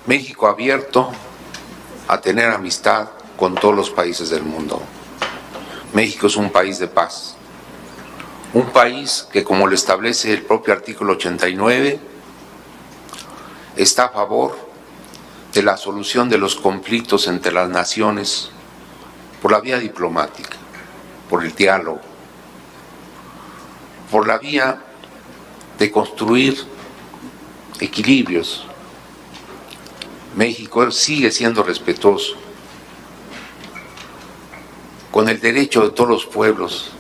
México abierto a tener amistad con todos los países del mundo. México es un país de paz, un país que, como lo establece el propio artículo 89, está a favor de la solución de los conflictos entre las naciones por la vía diplomática, por el diálogo, por la vía de construir equilibrios. México sigue siendo respetuoso con el derecho de todos los pueblos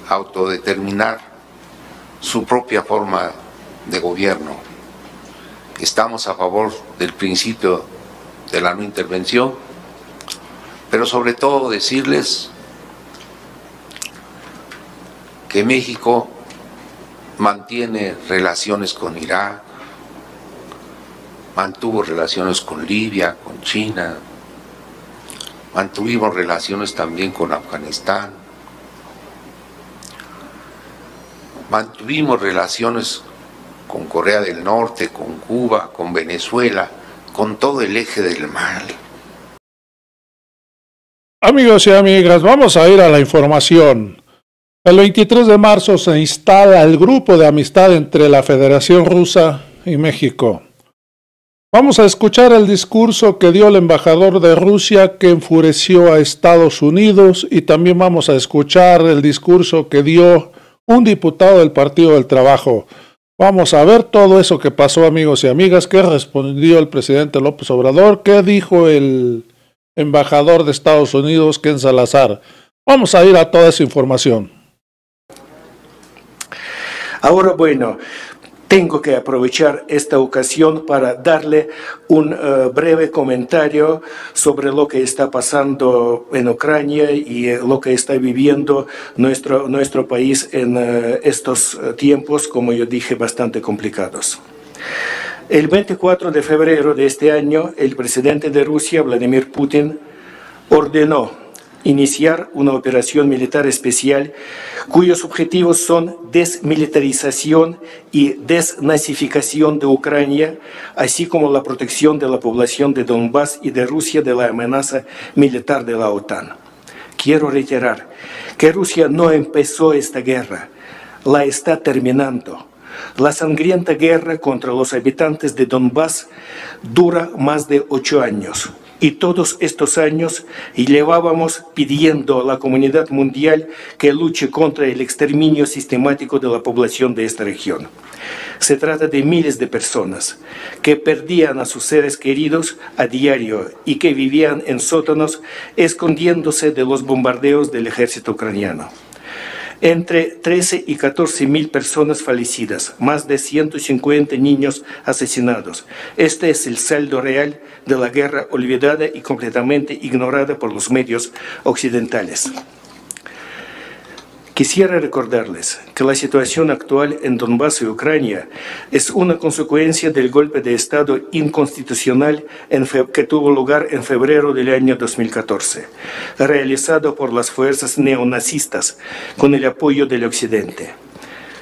a autodeterminar su propia forma de gobierno. Estamos a favor del principio de la no intervención, pero sobre todo decirles que México mantiene relaciones con Irak, mantuvo relaciones con Libia, con China, mantuvimos relaciones también con Afganistán, mantuvimos relaciones con Corea del Norte, con Cuba, con Venezuela, con todo el eje del mal. Amigos y amigas, vamos a ir a la información. El 23 de marzo se instala el grupo de amistad entre la Federación Rusa y México. Vamos a escuchar el discurso que dio el embajador de Rusia que enfureció a Estados Unidos y también vamos a escuchar el discurso que dio un diputado del Partido del Trabajo. Vamos a ver todo eso que pasó, amigos y amigas, qué respondió el presidente López Obrador, qué dijo el embajador de Estados Unidos, Ken Salazar. Vamos a ir a toda esa información. Ahora, bueno, tengo que aprovechar esta ocasión para darle un breve comentario sobre lo que está pasando en Ucrania y lo que está viviendo nuestro país en estos tiempos, como yo dije, bastante complicados. El 24 de febrero de este año, el presidente de Rusia, Vladimir Putin, ordenó iniciar una operación militar especial cuyos objetivos son desmilitarización y desnazificación de Ucrania, así como la protección de la población de Donbass y de Rusia de la amenaza militar de la OTAN. Quiero reiterar que Rusia no empezó esta guerra, la está terminando. La sangrienta guerra contra los habitantes de Donbass dura más de 8 años. Y todos estos años llevábamos pidiendo a la comunidad mundial que luche contra el exterminio sistemático de la población de esta región. Se trata de miles de personas que perdían a sus seres queridos a diario y que vivían en sótanos escondiéndose de los bombardeos del ejército ucraniano. Entre 13 y 14 mil personas fallecidas, más de 150 niños asesinados. Este es el saldo real de la guerra olvidada y completamente ignorada por los medios occidentales. Quisiera recordarles que la situación actual en Donbass y Ucrania es una consecuencia del golpe de Estado inconstitucional que tuvo lugar en febrero del año 2014, realizado por las fuerzas neonazistas con el apoyo del Occidente.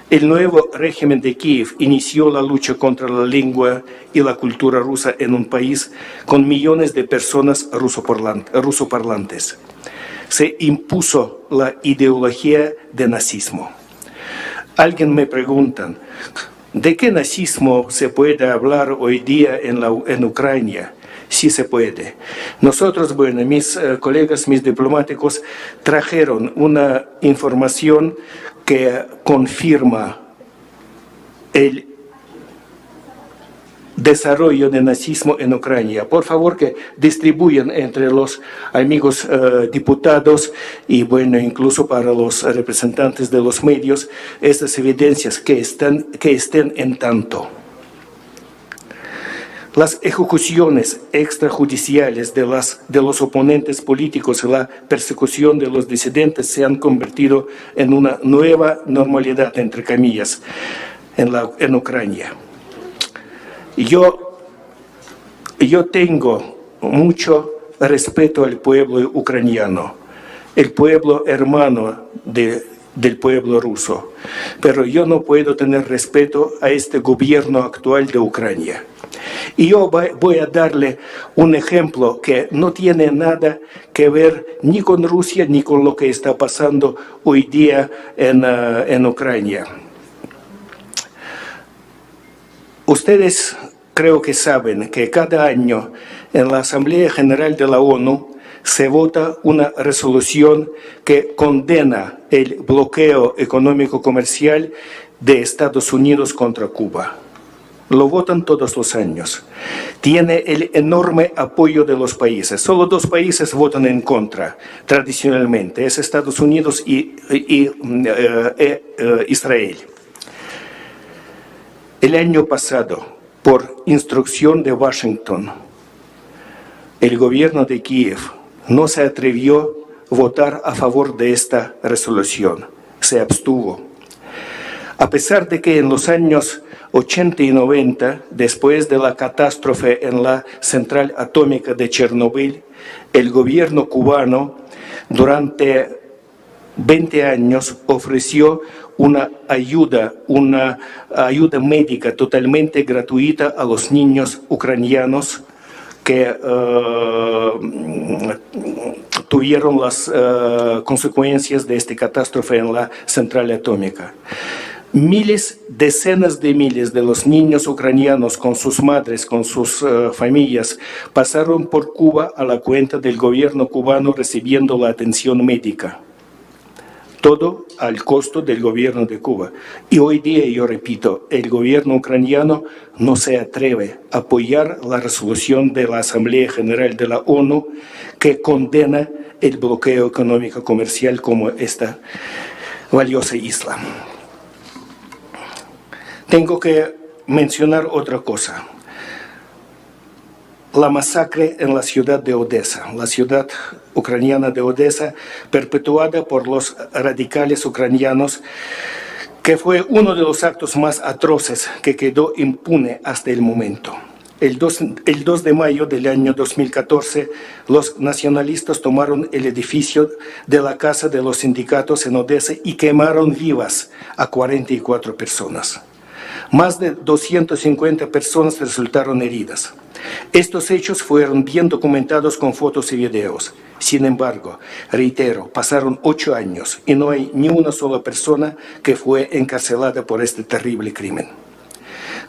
El nuevo régimen de Kiev inició la lucha contra la lengua y la cultura rusa en un país con millones de personas rusoparlantes. Se impuso la ideología de nazismo. Alguien me pregunta, ¿de qué nazismo se puede hablar hoy día en Ucrania? Sí se puede. Nosotros, bueno, mis colegas, mis diplomáticos, trajeron una información que confirma el desarrollo del nazismo en Ucrania. Por favor, que distribuyan entre los amigos diputados y, bueno, incluso para los representantes de los medios, estas evidencias que estén en tanto. Las ejecuciones extrajudiciales de los oponentes políticos y la persecución de los disidentes se han convertido en una nueva normalidad, entre comillas, en Ucrania. Yo tengo mucho respeto al pueblo ucraniano, el pueblo hermano del pueblo ruso, pero yo no puedo tener respeto a este gobierno actual de Ucrania. Y yo voy a darle un ejemplo que no tiene nada que ver ni con Rusia ni con lo que está pasando hoy día en Ucrania. Ustedes creo que saben que cada año en la Asamblea General de la ONU se vota una resolución que condena el bloqueo económico comercial de Estados Unidos contra Cuba. Lo votan todos los años. Tiene el enorme apoyo de los países. Solo dos países votan en contra tradicionalmente. Es Estados Unidos y Israel. El año pasado, por instrucción de Washington, el gobierno de Kiev no se atrevió a votar a favor de esta resolución. Se abstuvo. A pesar de que en los años 80 y 90, después de la catástrofe en la central atómica de Chernobyl, el gobierno cubano durante 20 años ofreció una ayuda médica totalmente gratuita a los niños ucranianos que tuvieron las consecuencias de esta catástrofe en la central atómica. Miles, decenas de miles de los niños ucranianos con sus madres, con sus familias, pasaron por Cuba a la cuenta del gobierno cubano recibiendo la atención médica. Todo al costo del gobierno de Cuba. Y hoy día, yo repito, el gobierno ucraniano no se atreve a apoyar la resolución de la Asamblea General de la ONU que condena el bloqueo económico comercial como esta valiosa isla. Tengo que mencionar otra cosa. La masacre en la ciudad de Odessa, la ciudad ucraniana de Odessa, perpetuada por los radicales ucranianos, que fue uno de los actos más atroces que quedó impune hasta el momento. El 2 de mayo del año 2014, los nacionalistas tomaron el edificio de la Casa de los Sindicatos en Odessa y quemaron vivas a 44 personas. Más de 250 personas resultaron heridas. Estos hechos fueron bien documentados con fotos y videos. Sin embargo, reitero, pasaron 8 años y no hay ni una sola persona que fue encarcelada por este terrible crimen.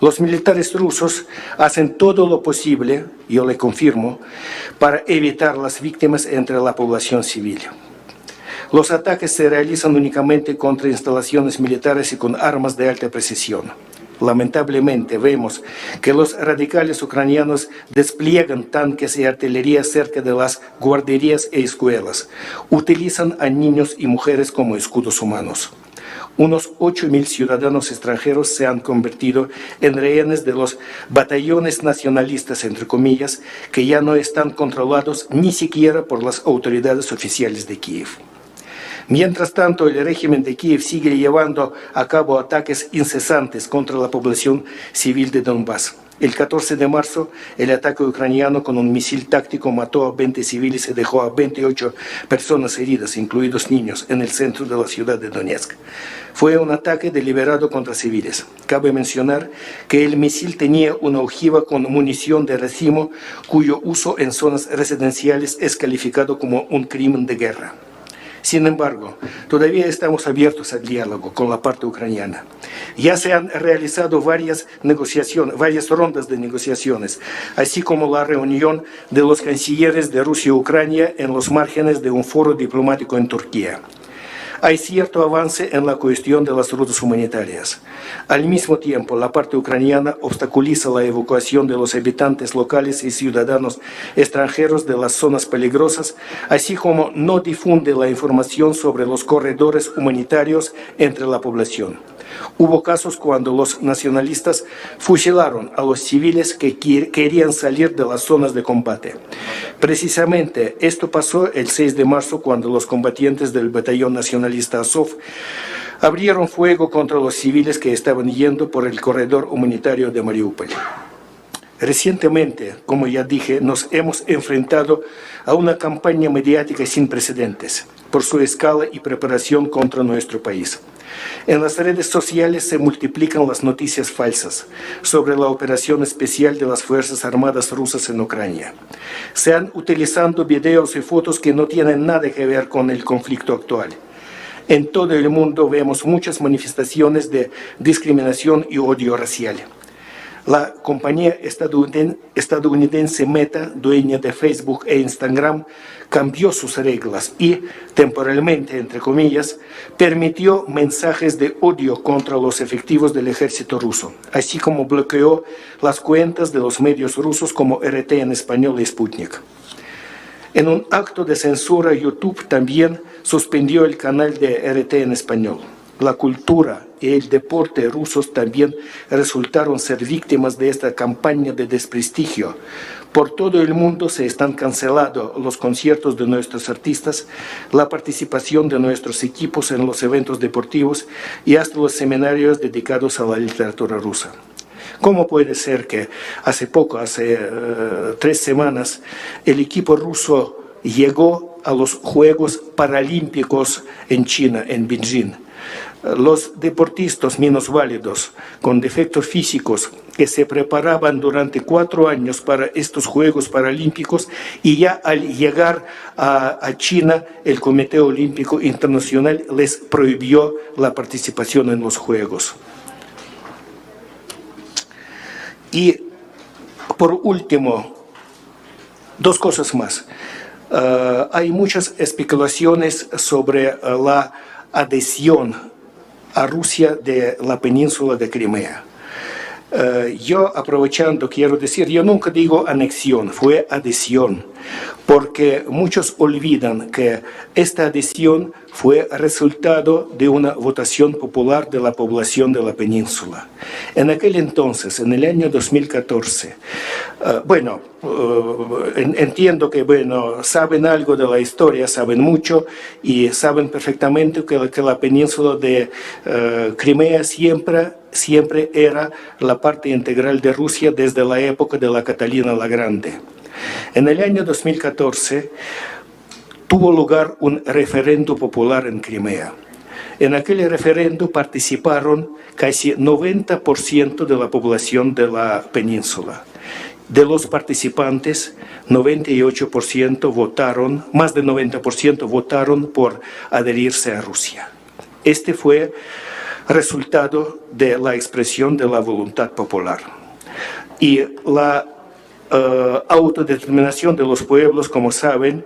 Los militares rusos hacen todo lo posible, yo le confirmo, para evitar las víctimas entre la población civil. Los ataques se realizan únicamente contra instalaciones militares y con armas de alta precisión. Lamentablemente vemos que los radicales ucranianos despliegan tanques y artillería cerca de las guarderías e escuelas. Utilizan a niños y mujeres como escudos humanos. Unos 8.000 ciudadanos extranjeros se han convertido en rehenes de los batallones nacionalistas, entre comillas, que ya no están controlados ni siquiera por las autoridades oficiales de Kiev. Mientras tanto, el régimen de Kiev sigue llevando a cabo ataques incesantes contra la población civil de Donbass. El 14 de marzo, el ataque ucraniano con un misil táctico mató a 20 civiles y dejó a 28 personas heridas, incluidos niños, en el centro de la ciudad de Donetsk. Fue un ataque deliberado contra civiles. Cabe mencionar que el misil tenía una ojiva con munición de racimo, cuyo uso en zonas residenciales es calificado como un crimen de guerra. Sin embargo, todavía estamos abiertos al diálogo con la parte ucraniana. Ya se han realizado varias rondas de negociaciones, así como la reunión de los cancilleres de Rusia y Ucrania en los márgenes de un foro diplomático en Turquía. Hay cierto avance en la cuestión de las rutas humanitarias. Al mismo tiempo, la parte ucraniana obstaculiza la evacuación de los habitantes locales y ciudadanos extranjeros de las zonas peligrosas, así como no difunde la información sobre los corredores humanitarios entre la población. Hubo casos cuando los nacionalistas fusilaron a los civiles que querían salir de las zonas de combate. Precisamente esto pasó el 6 de marzo cuando los combatientes del batallón nacionalista Azov abrieron fuego contra los civiles que estaban yendo por el corredor humanitario de Mariupol. Recientemente, como ya dije, nos hemos enfrentado a una campaña mediática sin precedentes por su escala y preparación contra nuestro país. En las redes sociales se multiplican las noticias falsas sobre la operación especial de las Fuerzas Armadas rusas en Ucrania. Se han utilizado videos y fotos que no tienen nada que ver con el conflicto actual. En todo el mundo vemos muchas manifestaciones de discriminación y odio racial. La compañía estadounidense Meta, dueña de Facebook e Instagram, cambió sus reglas y, temporalmente, entre comillas, permitió mensajes de odio contra los efectivos del ejército ruso, así como bloqueó las cuentas de los medios rusos como RT en español y Sputnik. En un acto de censura, YouTube también suspendió el canal de RT en español. La cultura y el deporte rusos también resultaron ser víctimas de esta campaña de desprestigio. Por todo el mundo se están cancelando los conciertos de nuestros artistas, la participación de nuestros equipos en los eventos deportivos y hasta los seminarios dedicados a la literatura rusa. ¿Cómo puede ser que hace 3 semanas, el equipo ruso llegó a los Juegos Paralímpicos en China, en Beijing? Los deportistas minusválidos con defectos físicos que se preparaban durante 4 años para estos Juegos Paralímpicos y ya al llegar a China, el Comité Olímpico Internacional les prohibió la participación en los Juegos. Y por último, 2 cosas más. Hay muchas especulaciones sobre la adhesión a Rusia de la península de Crimea. Yo, aprovechando, quiero decir, yo nunca digo anexión, fue adhesión, porque muchos olvidan que esta adhesión fue resultado de una votación popular de la población de la península. En aquel entonces, en el año 2014, entiendo que saben algo de la historia, saben mucho y saben perfectamente que la península de Crimea siempre era la parte integral de Rusia desde la época de la Catalina la Grande. En el año 2014 tuvo lugar un referendo popular en Crimea. En aquel referendo participaron casi 90% de la población de la península. De los participantes, 98% votaron, más de 90% votaron por adherirse a Rusia. Este fue resultado de la expresión de la voluntad popular. Y la autodeterminación de los pueblos, como saben,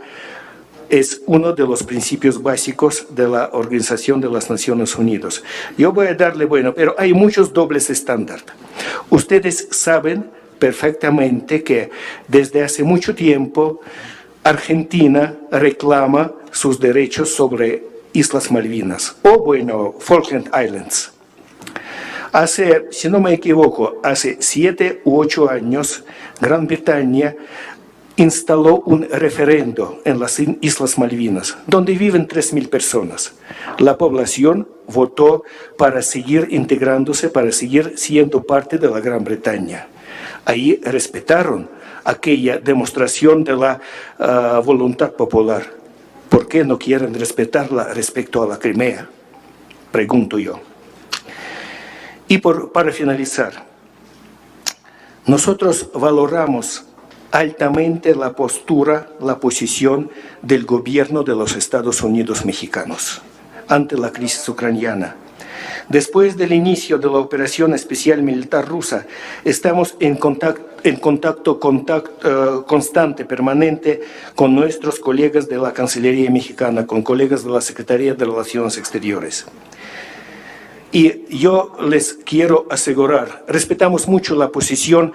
es uno de los principios básicos de la Organización de las Naciones Unidas. Yo voy a darle, pero hay muchos dobles estándares. Ustedes saben perfectamente que desde hace mucho tiempo Argentina reclama sus derechos sobre Islas Malvinas, o Falkland Islands. Hace, si no me equivoco, hace 7 u 8 años, Gran Bretaña instaló un referendo en las Islas Malvinas, donde viven 3.000 personas. La población votó para seguir integrándose, para seguir siendo parte de la Gran Bretaña. Ahí respetaron aquella demostración de la voluntad popular. ¿Por qué no quieren respetarla respecto a la Crimea? Pregunto yo. Y para finalizar, nosotros valoramos altamente la postura, la posición del gobierno de los Estados Unidos mexicanos ante la crisis ucraniana. Después del inicio de la operación especial militar rusa, estamos en contacto constante, permanente, con nuestros colegas de la Cancillería mexicana, con colegas de la Secretaría de Relaciones Exteriores. Y yo les quiero asegurar, respetamos mucho la posición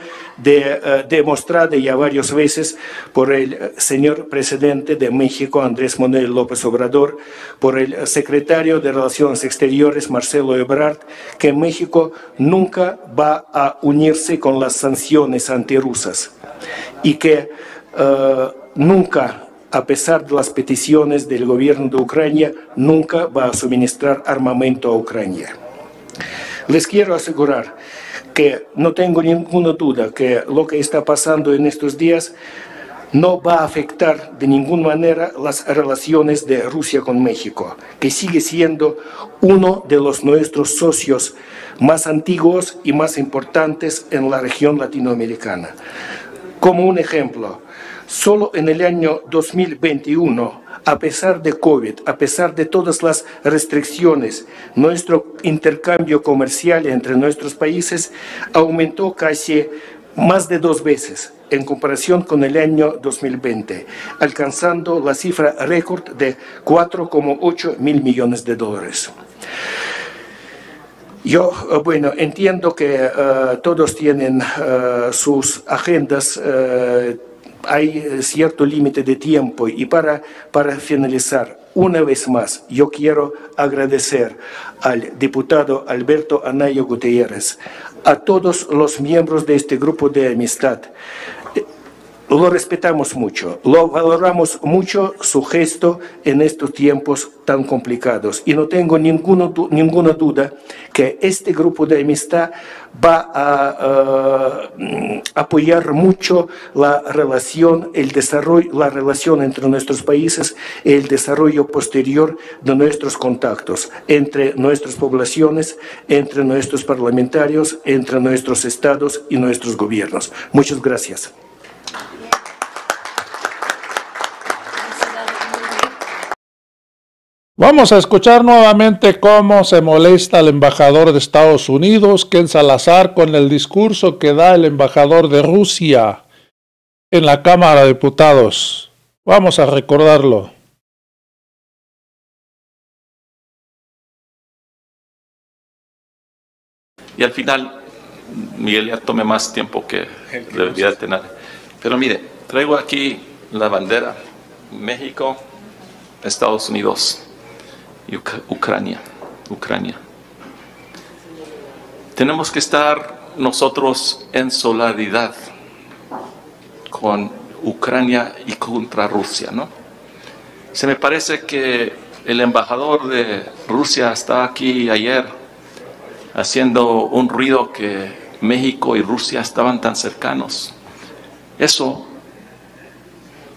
demostrada ya varias veces por el señor presidente de México, Andrés Manuel López Obrador, por el secretario de Relaciones Exteriores, Marcelo Ebrard, que México nunca va a unirse con las sanciones antirrusas y que nunca, a pesar de las peticiones del gobierno de Ucrania, nunca va a suministrar armamento a Ucrania. Les quiero asegurar que no tengo ninguna duda que lo que está pasando en estos días no va a afectar de ninguna manera las relaciones de Rusia con México, que sigue siendo uno de nuestros socios más antiguos y más importantes en la región latinoamericana. Como un ejemplo, solo en el año 2021, a pesar de COVID, a pesar de todas las restricciones, nuestro intercambio comercial entre nuestros países aumentó casi más de 2 veces en comparación con el año 2020, alcanzando la cifra récord de 4,8 mil millones de dólares. Yo, bueno, entiendo que todos tienen sus agendas, hay cierto límite de tiempo y para finalizar, una vez más, yo quiero agradecer al diputado Alberto Anaya Gutiérrez, a todos los miembros de este grupo de amistad. Lo respetamos mucho, lo valoramos mucho su gesto en estos tiempos tan complicados y no tengo ninguna duda que este grupo de amistad va a apoyar mucho la relación, el desarrollo, la relación entre nuestros países, el desarrollo posterior de nuestros contactos entre nuestras poblaciones, entre nuestros parlamentarios, entre nuestros estados y nuestros gobiernos. Muchas gracias. Vamos a escuchar nuevamente cómo se molesta el embajador de Estados Unidos, Ken Salazar, con el discurso que da el embajador de Rusia en la Cámara de Diputados. Vamos a recordarlo. Y al final, Miguel ya tome más tiempo que debería tener. Pero mire, traigo aquí la bandera México, Estados Unidos y Ucrania. Tenemos que estar nosotros en solidaridad con Ucrania y contra Rusia, ¿no? Se me parece que el embajador de Rusia estaba aquí ayer haciendo un ruido que México y Rusia estaban tan cercanos. Eso,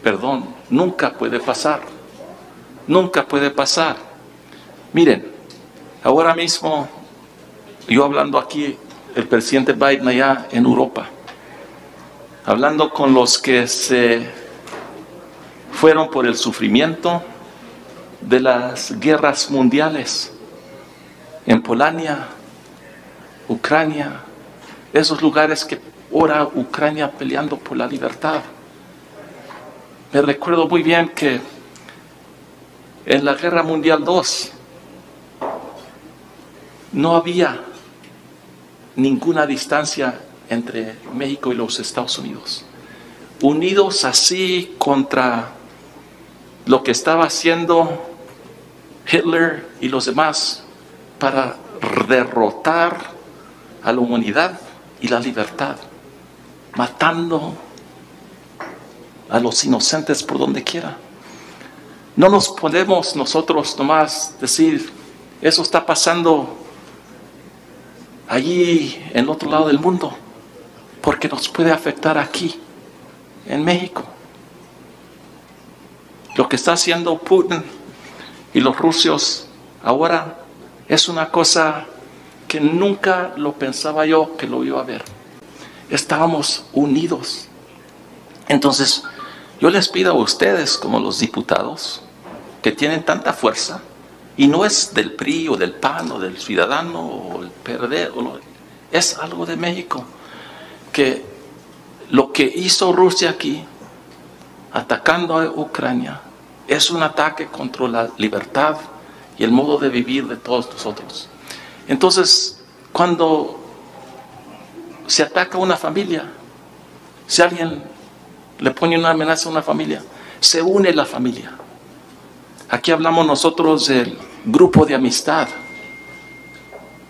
perdón, nunca puede pasar. Nunca puede pasar. Miren, ahora mismo, yo hablando aquí, el presidente Biden allá en Europa, hablando con los que se fueron por el sufrimiento de las guerras mundiales, en Polonia, Ucrania, esos lugares que ahora Ucrania peleando por la libertad. Me recuerdo muy bien que en la Guerra Mundial II no había ninguna distancia entre México y los Estados Unidos. Unidos así contra lo que estaba haciendo Hitler y los demás para derrotar a la humanidad y la libertad, matando a los inocentes por donde quiera. No nos podemos nosotros nomás decir, eso está pasando allí en el otro lado del mundo, porque nos puede afectar aquí, en México. Lo que está haciendo Putin y los rusos ahora es una cosa que nunca lo pensaba yo que lo iba a ver. Estábamos unidos. Entonces, yo les pido a ustedes, como los diputados, que tienen tanta fuerza, y no es del PRI o del PAN o del Ciudadano o el PRD, es algo de México, que lo que hizo Rusia aquí, atacando a Ucrania, es un ataque contra la libertad y el modo de vivir de todos nosotros. Entonces, cuando se ataca a una familia, si alguien le pone una amenaza a una familia, se une la familia. Aquí hablamos nosotros del grupo de amistad,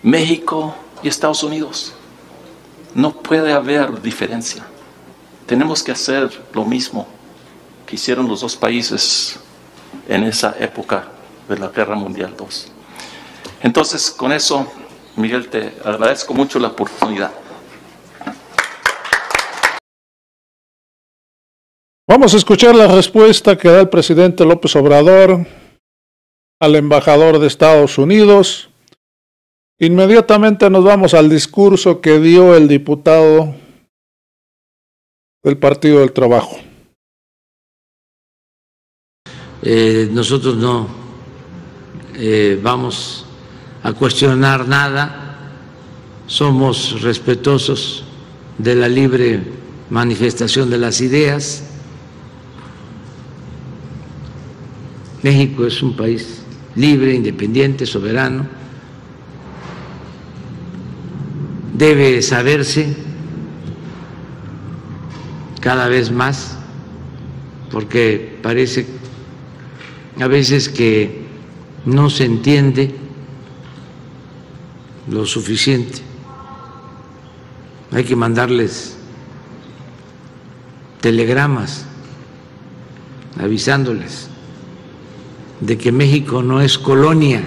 México y Estados Unidos. No puede haber diferencia. Tenemos que hacer lo mismo que hicieron los dos países en esa época de la Guerra Mundial II. Entonces, con eso, Miguel, te agradezco mucho la oportunidad. Vamos a escuchar la respuesta que da el presidente López Obrador al embajador de Estados Unidos. Inmediatamente nos vamos al discurso que dio el diputado del Partido del Trabajo. Nosotros no vamos a cuestionar nada, somos respetuosos de la libre manifestación de las ideas. México es un país libre, independiente, soberano. Debe saberse cada vez más, porque parece a veces que no se entiende lo suficiente. Hay que mandarles telegramas avisándoles de que México no es colonia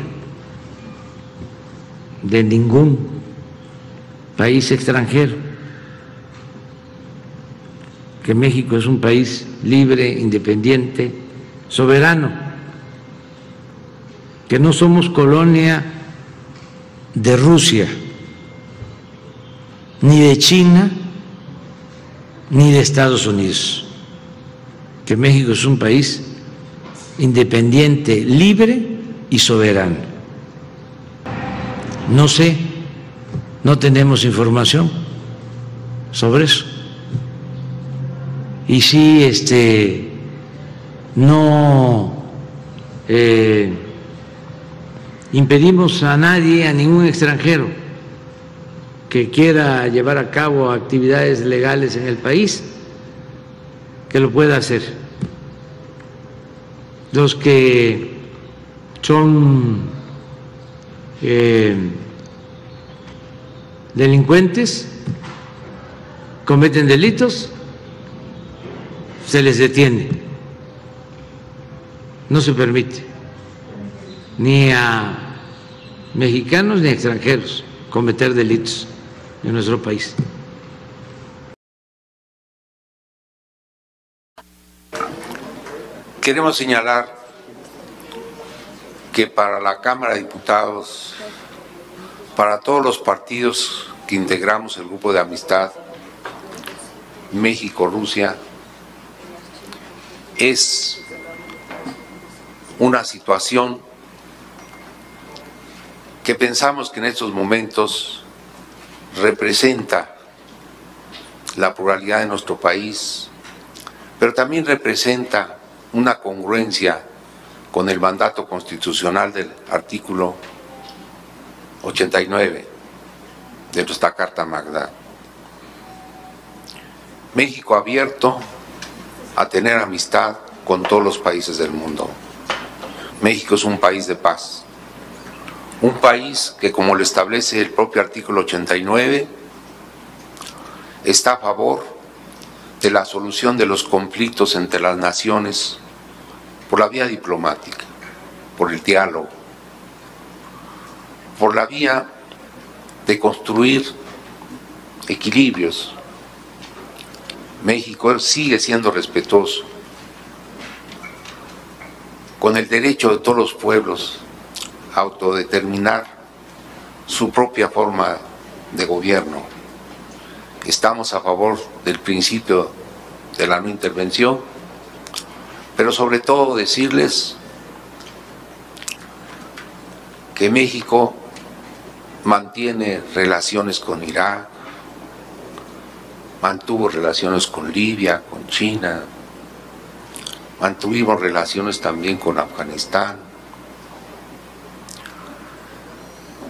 de ningún país extranjero, que México es un país libre, independiente, soberano, que no somos colonia de Rusia, ni de China, ni de Estados Unidos, que México es un país independiente, libre y soberano. No sé, no tenemos información sobre eso. Y si no impedimos a nadie, a ningún extranjero que quiera llevar a cabo actividades legales en el país, que lo pueda hacer. Los que son delincuentes, cometen delitos, se les detiene. No se permite ni a mexicanos ni a extranjeros cometer delitos en nuestro país. Queremos señalar que para la Cámara de Diputados, para todos los partidos que integramos el Grupo de Amistad México-Rusia, es una situación que pensamos que en estos momentos representa la pluralidad de nuestro país, pero también representa una congruencia con el mandato constitucional del artículo 89 de nuestra Carta Magna. México abierto a tener amistad con todos los países del mundo. México es un país de paz, un país que, como lo establece el propio artículo 89, está a favor de la solución de los conflictos entre las naciones por la vía diplomática, por el diálogo, por la vía de construir equilibrios. México sigue siendo respetuoso con el derecho de todos los pueblos a autodeterminar su propia forma de gobierno. Estamos a favor del principio de la no intervención, pero sobre todo decirles que México mantiene relaciones con Irak, mantuvo relaciones con Libia, con China, mantuvimos relaciones también con Afganistán,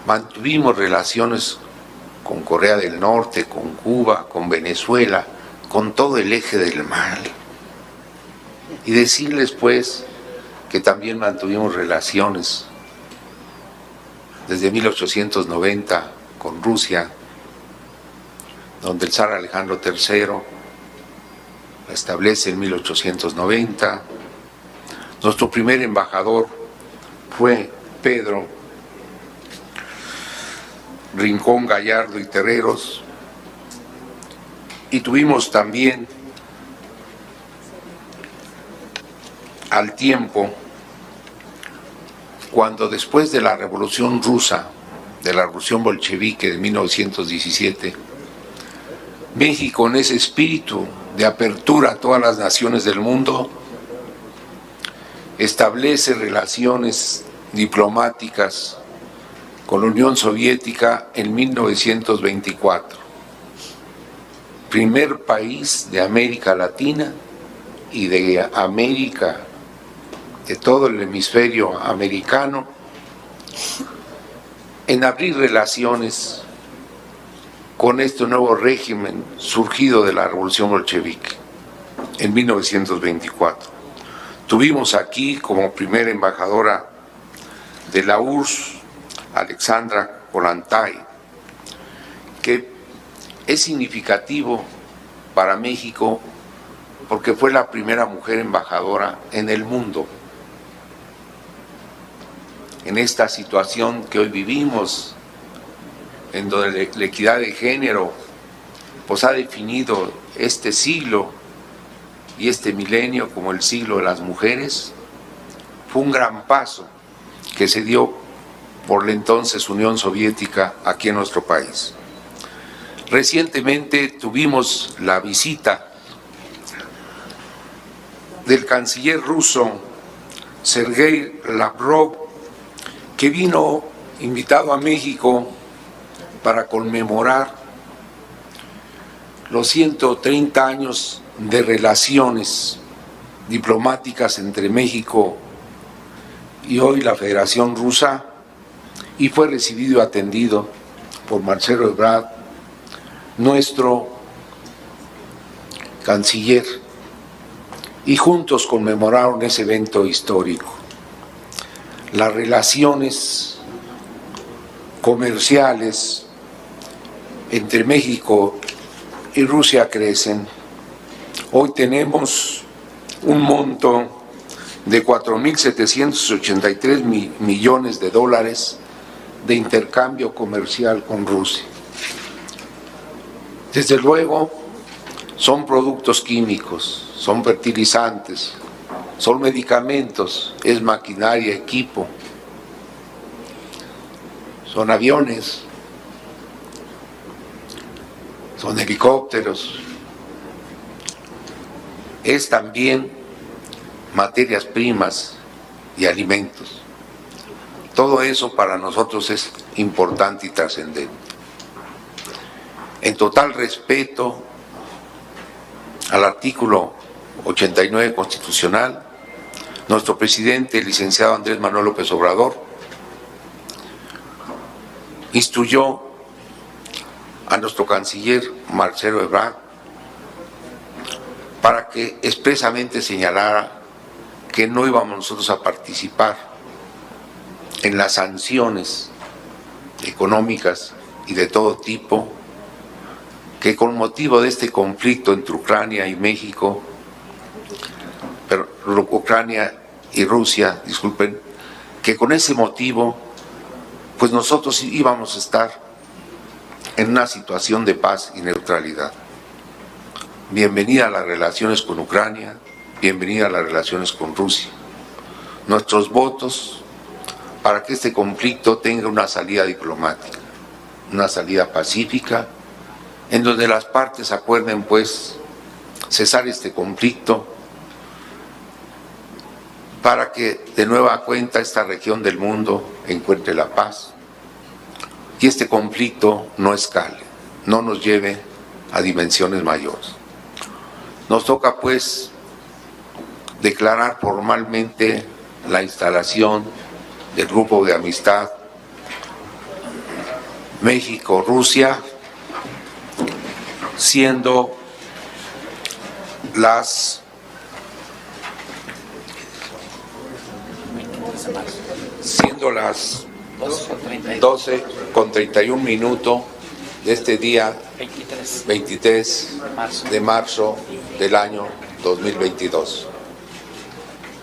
mantuvimos relaciones con Corea del Norte, con Cuba, con Venezuela, con todo el eje del mal. Y decirles pues que también mantuvimos relaciones desde 1890 con Rusia, donde el zar Alejandro III la establece en 1890. Nuestro primer embajador fue Pedro Rincón Gallardo y Terreros, y tuvimos también al tiempo cuando después de la Revolución Rusa, de la Revolución Bolchevique de 1917, México, en ese espíritu de apertura a todas las naciones del mundo, establece relaciones diplomáticas con la Unión Soviética en 1924. Primer país de América Latina y de América, de todo el hemisferio americano, en abrir relaciones con este nuevo régimen surgido de la Revolución Bolchevique en 1924. Tuvimos aquí como primera embajadora de la URSS, Alexandra Kollontai, que es significativo para México porque fue la primera mujer embajadora en el mundo. En esta situación que hoy vivimos, en donde la equidad de género pues ha definido este siglo y este milenio como el siglo de las mujeres, fue un gran paso que se dio por la entonces Unión Soviética aquí en nuestro país. Recientemente tuvimos la visita del canciller ruso Sergei Lavrov, que vino invitado a México para conmemorar los 130 años de relaciones diplomáticas entre México y hoy la Federación Rusa, y fue recibido y atendido por Marcelo Ebrard, nuestro canciller, y juntos conmemoraron ese evento histórico. Las relaciones comerciales entre México y Rusia crecen. Hoy tenemos un monto de 4.783 millones de dólares de intercambio comercial con Rusia. Desde luego, son productos químicos, son fertilizantes, son medicamentos, es maquinaria, equipo, son aviones, son helicópteros, es también materias primas y alimentos. Todo eso para nosotros es importante y trascendente. En total respeto al artículo 89 constitucional, nuestro presidente, el licenciado Andrés Manuel López Obrador, instruyó a nuestro canciller Marcelo Ebrard para que expresamente señalara que no íbamos nosotros a participar en las sanciones económicas y de todo tipo que con motivo de este conflicto entre Ucrania y México, pero Ucrania y Rusia, disculpen, que con ese motivo pues nosotros íbamos a estar en una situación de paz y neutralidad. Bienvenida a las relaciones con Ucrania, bienvenida a las relaciones con Rusia. Nuestros votos para que este conflicto tenga una salida diplomática, una salida pacífica, en donde las partes acuerden pues cesar este conflicto para que de nueva cuenta esta región del mundo encuentre la paz y este conflicto no escale, no nos lleve a dimensiones mayores. Nos toca pues declarar formalmente la instalación del grupo de amistad México-Rusia, siendo las 12:31 de este día 23 de marzo del año 2022.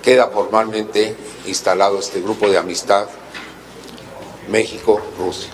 Queda formalmente instalado este grupo de amistad México-Rusia.